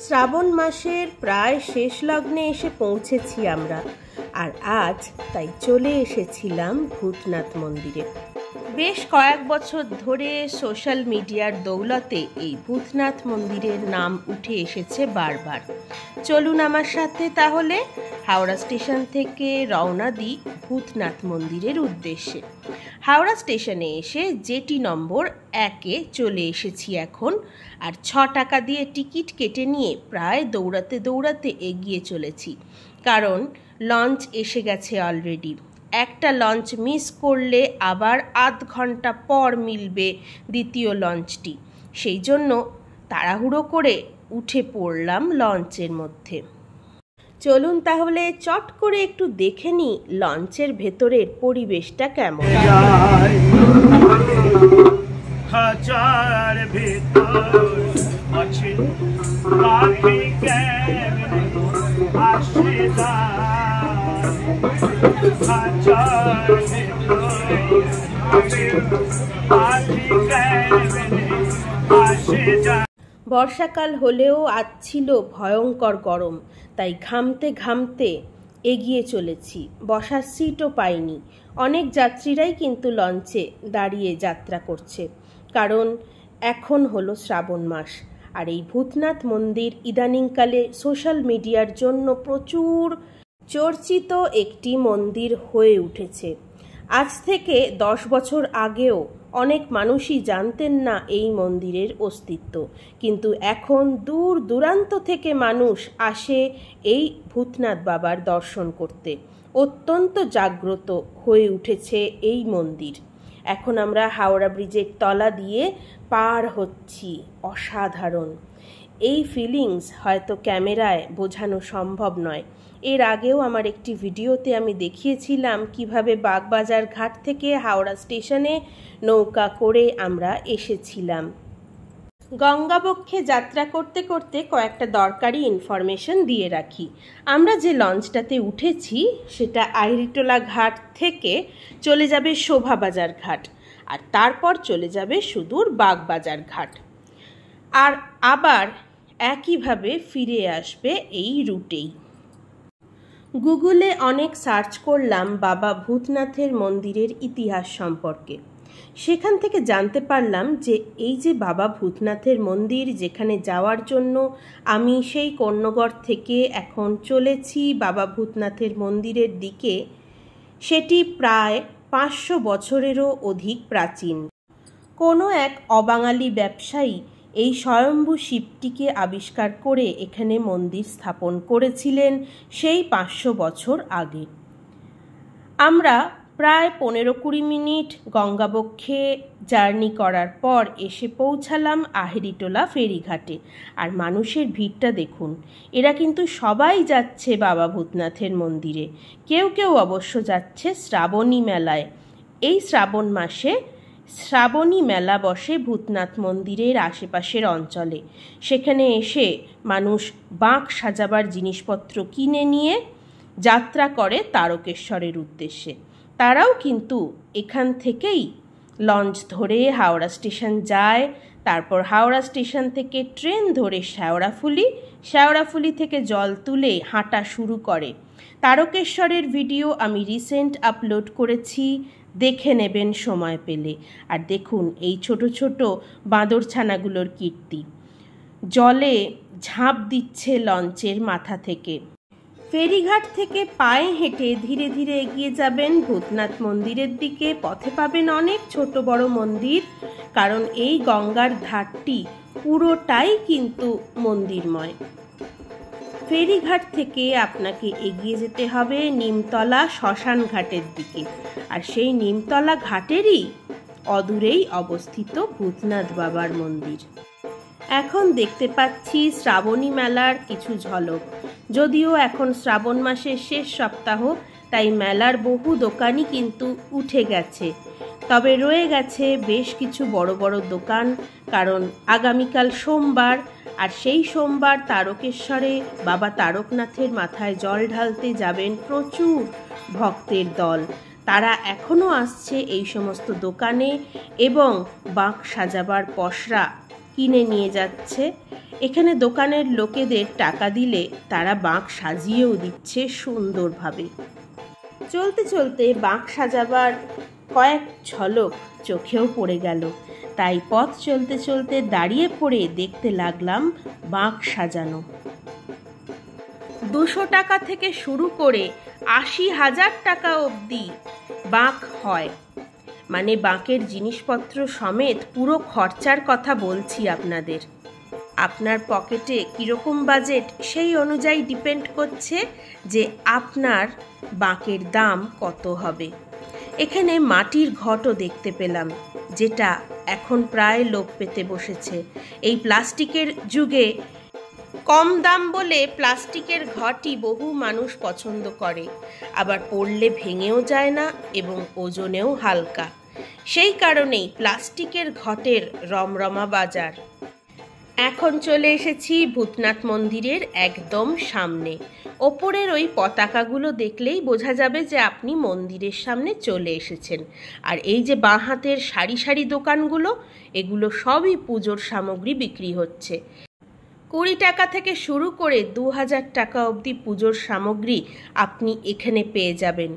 শ্রাবণ মাসের প্রায় শেষ লগ্নে এসে পৌঁছেছি আমরা, আর আজ তাই চলে এসেছিলাম ভূতনাথ মন্দিরে। বেশ কয়েক বছর ধরে সোশ্যাল মিডিয়ার দৌলতে এই ভূতনাথ মন্দিরের নাম উঠে এসেছে বারবার। চলুন আমার সাথে তাহলে হাওড়া স্টেশন থেকে রওনা দিই ভূতনাথ মন্দিরের উদ্দেশ্যে। হাওড়া স্টেশনে এসে জেটি নম্বর 1-এ চলে এসেছি এখন, আর 6 টাকা দিয়ে টিকিট কেটে নিয়ে প্রায় দৌড়াতে দৌড়াতে এগিয়ে চলেছি, কারণ লঞ্চ এসে গেছে অলরেডি। একটা লঞ্চ মিস করলে আবার আধ ঘন্টা পর মিলবে দ্বিতীয় লঞ্চটি, সেই জন্য তাড়াহুড়ো করে উঠে পড়লাম লঞ্চের মধ্যে। চলুন তাহলে চট করে একটু দেখে নিই লঞ্চের ভেতরের পরিবেশটা কেমন। বর্ষাকাল হলেও আজ ছিল ভয়ঙ্কর গরম, তাই ঘামতে ঘামতে এগিয়ে চলেছি। বসার সিটও পাইনি। অনেক যাত্রীরাই কিন্তু লঞ্চে দাঁড়িয়ে যাত্রা করছে, কারণ এখন হলো শ্রাবণ মাস। আর এই ভূতনাথ মন্দির ইদানিংকালে সোশ্যাল মিডিয়ার জন্য প্রচুর চর্চিত একটি মন্দির হয়ে উঠেছে। আজ থেকে 10 বছর আগেও অনেক মানুষই জানতেন না এই মন্দিরের অস্তিত্ব, কিন্তু এখন দূর দূরান্ত থেকে মানুষ আসে এই ভূতনাথ বাবার দর্শন করতে। অত্যন্ত জাগ্রত হয়ে উঠেছে এই মন্দির। এখন আমরা হাওড়া ব্রিজের তলা দিয়ে পার হচ্ছি। অসাধারণ এই ফিলিংস হয়তো ক্যামেরায় বোঝানো সম্ভব নয়। এর আগেও আমার একটি ভিডিওতে আমি দেখিয়েছিলাম কিভাবে বাগবাজার ঘাট থেকে হাওড়া স্টেশনে নৌকা করে আমরা এসেছিলাম। গঙ্গাবক্ষে যাত্রা করতে করতে কয়েকটা দরকারি ইনফরমেশন দিয়ে রাখি। আমরা যে লঞ্চটাতে উঠেছি সেটা আহিরিটোলা ঘাট থেকে চলে যাবে শোভাবাজার ঘাট, আর তারপর চলে যাবে সুদূর বাগবাজার ঘাট, আর আবার একইভাবে ফিরে আসবে এই রুটেই। গুগলে অনেক সার্চ করলাম বাবা ভূতনাথের মন্দিরের ইতিহাস সম্পর্কে। সেখান থেকে জানতে পারলাম যে এই যে বাবা ভূতনাথের মন্দির, যেখানে যাওয়ার জন্য আমি সেই কর্ণগড় থেকে এখন চলেছি বাবা ভূতনাথের মন্দিরের দিকে, সেটি প্রায় 500 বছরেরও অধিক প্রাচীন। কোনো এক অবাঙালি ব্যবসায়ী এই স্বয়ম্ভু শিবটিকে আবিষ্কার করে এখানে মন্দির স্থাপন করেছিলেন সেই 500 বছর আগে। আমরা প্রায় 15-20 মিনিট গঙ্গাবক্ষে জার্নি করার পর এসে পৌঁছালাম আহিরিটোলা ফেরিঘাটে। আর মানুষের ভিড়টা দেখুন, এরা কিন্তু সবাই যাচ্ছে বাবা ভূতনাথের মন্দিরে। কেউ কেউ অবশ্য যাচ্ছে শ্রাবণী মেলায়। এই শ্রাবণ মাসে শ্রাবণী মেলা বসে ভূতনাথ মন্দিরের আশেপাশের অঞ্চলে। সেখানে এসে মানুষ বাঁক সাজাবার জিনিসপত্র কিনে নিয়ে যাত্রা করে তারকেশ্বরের উদ্দেশ্যে। তারাও কিন্তু এখান থেকেই লঞ্চ ধরে হাওড়া স্টেশন যায়, তারপর হাওড়া স্টেশন থেকে ট্রেন ধরে শেওড়াফুলি থেকে জল তুলে হাঁটা শুরু করে। তারকেশ্বরের ভিডিও আমি রিসেন্ট আপলোড করেছি, দেখে নেবেন সময় পেলে। আর দেখুন এই ছোট ছোট বাঁদরছানাগুলোর কীর্তি, জলে ঝাঁপ দিচ্ছে লঞ্চের মাথা থেকে। ফেরিঘাট থেকে পায়ে হেঁটে ধীরে ধীরে এগিয়ে যাবেন ভূতনাথ মন্দিরের দিকে। পথে পাবেন অনেক ছোট বড় মন্দির, কারণ এই গঙ্গার ধারটি পুরোটাই কিন্তু মন্দিরময়। ফেরিঘাট থেকে আপনাকে এগিয়ে যেতে হবে নিমতলা শ্মশান ঘাটের দিকে, আর সেই নিমতলা ঘাটেরই অদূরেই অবস্থিত ভূতনাথ বাবার মন্দির। এখন দেখতে পাচ্ছি শ্রাবণী মেলার কিছু ঝলক। যদিও এখন শ্রাবণ মাসের শেষ সপ্তাহ, তাই মেলার বহু দোকানই কিন্তু উঠে গেছে, তবে রয়ে গেছে বেশ কিছু বড় বড় দোকান, কারণ আগামীকাল সোমবার, আর সেই সোমবার তারকেশ্বরে বাবা তারকনাথের মাথায় জল ঢালতে যাবেন প্রচুর ভক্তের দল। তারা এখনও আসছে এই সমস্ত দোকানে এবং বাঁক সাজাবার পসরা কিনে নিয়ে যাচ্ছে। এখানে দোকানের লোকেদের টাকা দিলে তারা বাঁক সাজিয়েও দিচ্ছে সুন্দরভাবে। চলতে চলতে বাঁক সাজাবার কয়েক ঝলক চোখেও পড়ে গেল, তাই পথ চলতে চলতে দাঁড়িয়ে পড়ে দেখতে লাগলাম বাঁক সাজানো। 200 টাকা থেকে শুরু করে 80,000 টাকা অবধি বাঁক হয়। মানে বাঁকের জিনিসপত্র সমেত পুরো খরচার কথা বলছি আপনাদের। আপনার পকেটে কীরকম বাজেট সেই অনুযায়ী ডিপেন্ড করছে যে আপনার বাঁকের দাম কত হবে। এখানে মাটির ঘটও দেখতে পেলাম, যেটা এখন প্রায় লোপ পেতে বসেছে। এই প্লাস্টিকের যুগে কম দাম বলে প্লাস্টিকের ঘটই বহু মানুষ পছন্দ করে, আবার পড়লে ভেঙেও যায় না এবং ওজনেও হালকা। সেই কারণেই প্লাস্টিকের ঘটের রমরমা বাজার। এখন চলে এসেছি ভূতনাথ মন্দিরের একদম সামনে। ওপরের ওই পতাকাগুলো দেখলেই বোঝা যাবে যে আপনি মন্দিরের সামনে চলে এসেছেন। আর এই যে বাঁ হাতের সারি সারি দোকানগুলো, এগুলো সবই পুজোর সামগ্রী বিক্রি হচ্ছে। 20 টাকা থেকে শুরু করে 2000 টাকা অবধি পুজোর সামগ্রী আপনি এখানে পেয়ে যাবেন।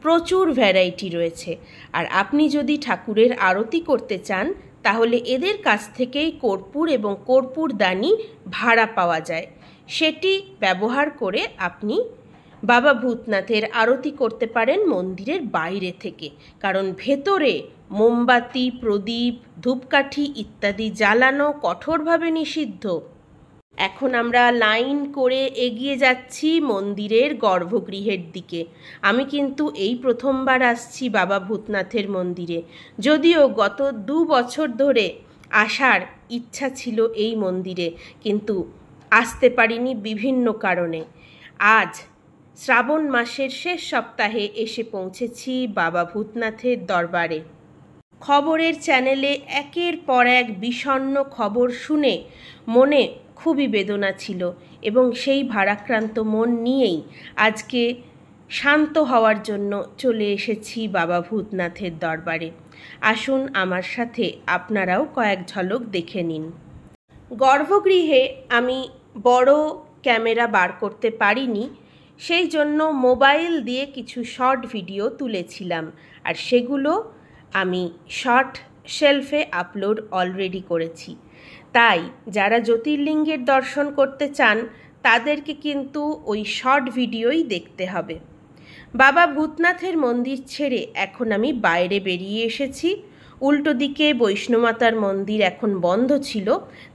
প্রচুর ভ্যারাইটি রয়েছে। আর আপনি যদি ঠাকুরের আরতি করতে চান তাহলে এদের কাছ থেকেই কর্পূর এবং কর্পূরদানি ভাড়া পাওয়া যায়। সেটি ব্যবহার করে আপনি বাবা ভূতনাথের আরতি করতে পারেন মন্দিরের বাইরে থেকে, কারণ ভেতরে মোমবাতি, প্রদীপ, ধূপকাঠি ইত্যাদি জ্বালানো কঠোরভাবে নিষিদ্ধ। এখন আমরা লাইন করে এগিয়ে যাচ্ছি মন্দিরের গর্ভগৃহের দিকে। আমি কিন্তু এই প্রথমবার আসছি বাবা ভূতনাথের মন্দিরে, যদিও গত 2 বছর ধরে আসার ইচ্ছা ছিল এই মন্দিরে, কিন্তু আসতে পারিনি বিভিন্ন কারণে। আজ শ্রাবণ মাসের শেষ সপ্তাহে এসে পৌঁছেছি বাবা ভূতনাথের দরবারে। খবরের চ্যানেলে একের পর এক বিষণ্ণ খবর শুনে মনে খুবই বেদনা ছিল এবং সেই ভারাক্রান্ত মন নিয়েই আজকে শান্ত হওয়ার জন্য চলে এসেছি বাবা ভূতনাথের দরবারে। আসুন আমার সাথে আপনারাও কয়েক ঝলক দেখে নিন। গর্ভগৃহে আমি বড় ক্যামেরা বার করতে পারিনি, সেই জন্য মোবাইল দিয়ে কিছু শর্ট ভিডিও তুলেছিলাম, আর সেগুলো আমি শর্ট শেলফে আপলোড অলরেডি করেছি। তাই যারা জ্যোতির্লিঙ্গের দর্শন করতে চান তাদেরকে কিন্তু ওই শর্ট ভিডিওই দেখতে হবে। বাবা ভূতনাথের মন্দির ছেড়ে এখন আমি বাইরে বেরিয়ে এসেছি। উল্টো দিকে বৈষ্ণমাতার মন্দির এখন বন্ধ ছিল,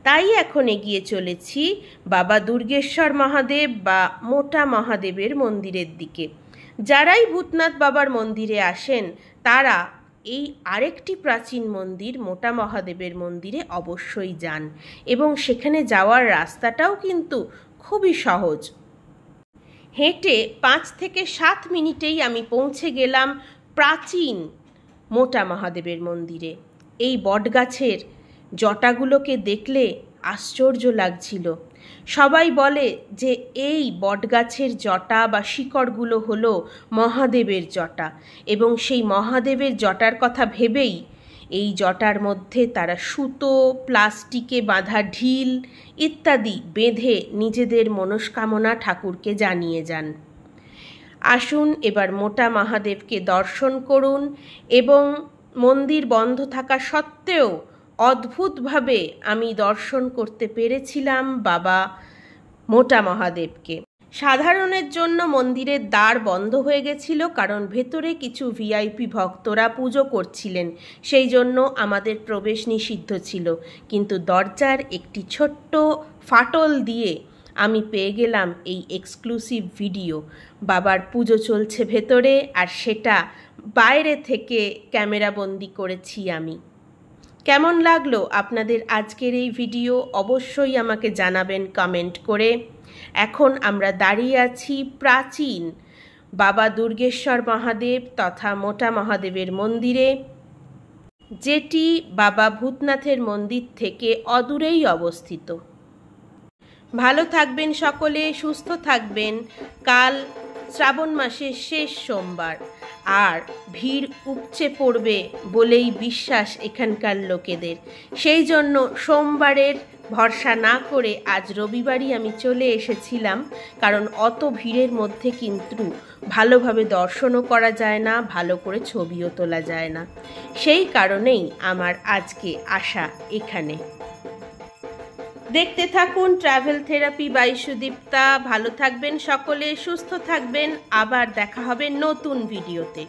তাই এখন এগিয়ে চলেছি বাবা দুর্গেশ্বর মহাদেব বা মোটা মহাদেবের মন্দিরের দিকে। যারাই ভূতনাথ বাবার মন্দিরে আসেন তারা এই আরেকটি প্রাচীন মন্দির মোটা মহাদেবের মন্দিরে অবশ্যই যান, এবং সেখানে যাওয়ার রাস্তাটাও কিন্তু খুবই সহজ। হেঁটে 5 থেকে 7 মিনিটেই আমি পৌঁছে গেলাম প্রাচীন মোটা মহাদেবের মন্দিরে। এই বটগাছের জটাগুলোকে দেখলে আশ্চর্য লাগছিল। সবাই বলে যে এই বটগাছের জটা বা শিকড়গুলো হলো মহাদেবের জটা, এবং সেই মহাদেবের জটার কথা ভেবেই এই জটার মধ্যে তারা সুতো, প্লাস্টিকে বাঁধা ঢিল ইত্যাদি বেঁধে নিজেদের মনস্কামনা ঠাকুরকে জানিয়ে যান। আসুন এবার মোটা মহাদেবকে দর্শন করুন, এবং মন্দির বন্ধ থাকা সত্ত্বেও অদ্ভুতভাবে আমি দর্শন করতে পেরেছিলাম বাবা মোটা মহাদেবকে। সাধারণের জন্য মন্দিরের দ্বার বন্ধ হয়ে গেছিল, কারণ ভেতরে কিছু ভিআইপি ভক্তরা পুজো করছিলেন, সেই জন্য আমাদের প্রবেশ নিষিদ্ধ ছিল। কিন্তু দরজার একটি ছোট্ট ফাটল দিয়ে আমি পেয়ে গেলাম এই এক্সক্লুসিভ ভিডিও। বাবার পুজো চলছে ভেতরে, আর সেটা বাইরে থেকে ক্যামেরাবন্দি করেছি আমি। কেমন লাগলো আপনাদের আজকের এই ভিডিও অবশ্যই আমাকে জানাবেন কমেন্ট করে। এখন আমরা দাঁড়িয়ে আছি প্রাচীন বাবা দুর্গেশ্বর মহাদেব তথা মোটা মহাদেবের মন্দিরে, যেটি বাবা ভূতনাথের মন্দির থেকে অদূরেই অবস্থিত। ভালো থাকবেন সকলে, সুস্থ থাকবেন। কাল শ্রাবণ মাসের শেষ সোমবার, আর ভিড় উপচে পড়বে বলেই বিশ্বাস এখানকার লোকেদের। সেই জন্য সোমবারের ভরসা না করে আজ রবিবারই আমি চলে এসেছিলাম, কারণ অত ভিড়ের মধ্যে কিন্তু ভালোভাবে দর্শনও করা যায় না, ভালো করে ছবিও তোলা যায় না। সেই কারণেই আমার আজকে আসা এখানে। দেখতে থাকুন ট্রাভেল থেরাপি বাই সুদীপ্তা। ভালো থাকবেন সকলে, সুস্থ থাকবেন। আবার দেখা হবে নতুন ভিডিওতে।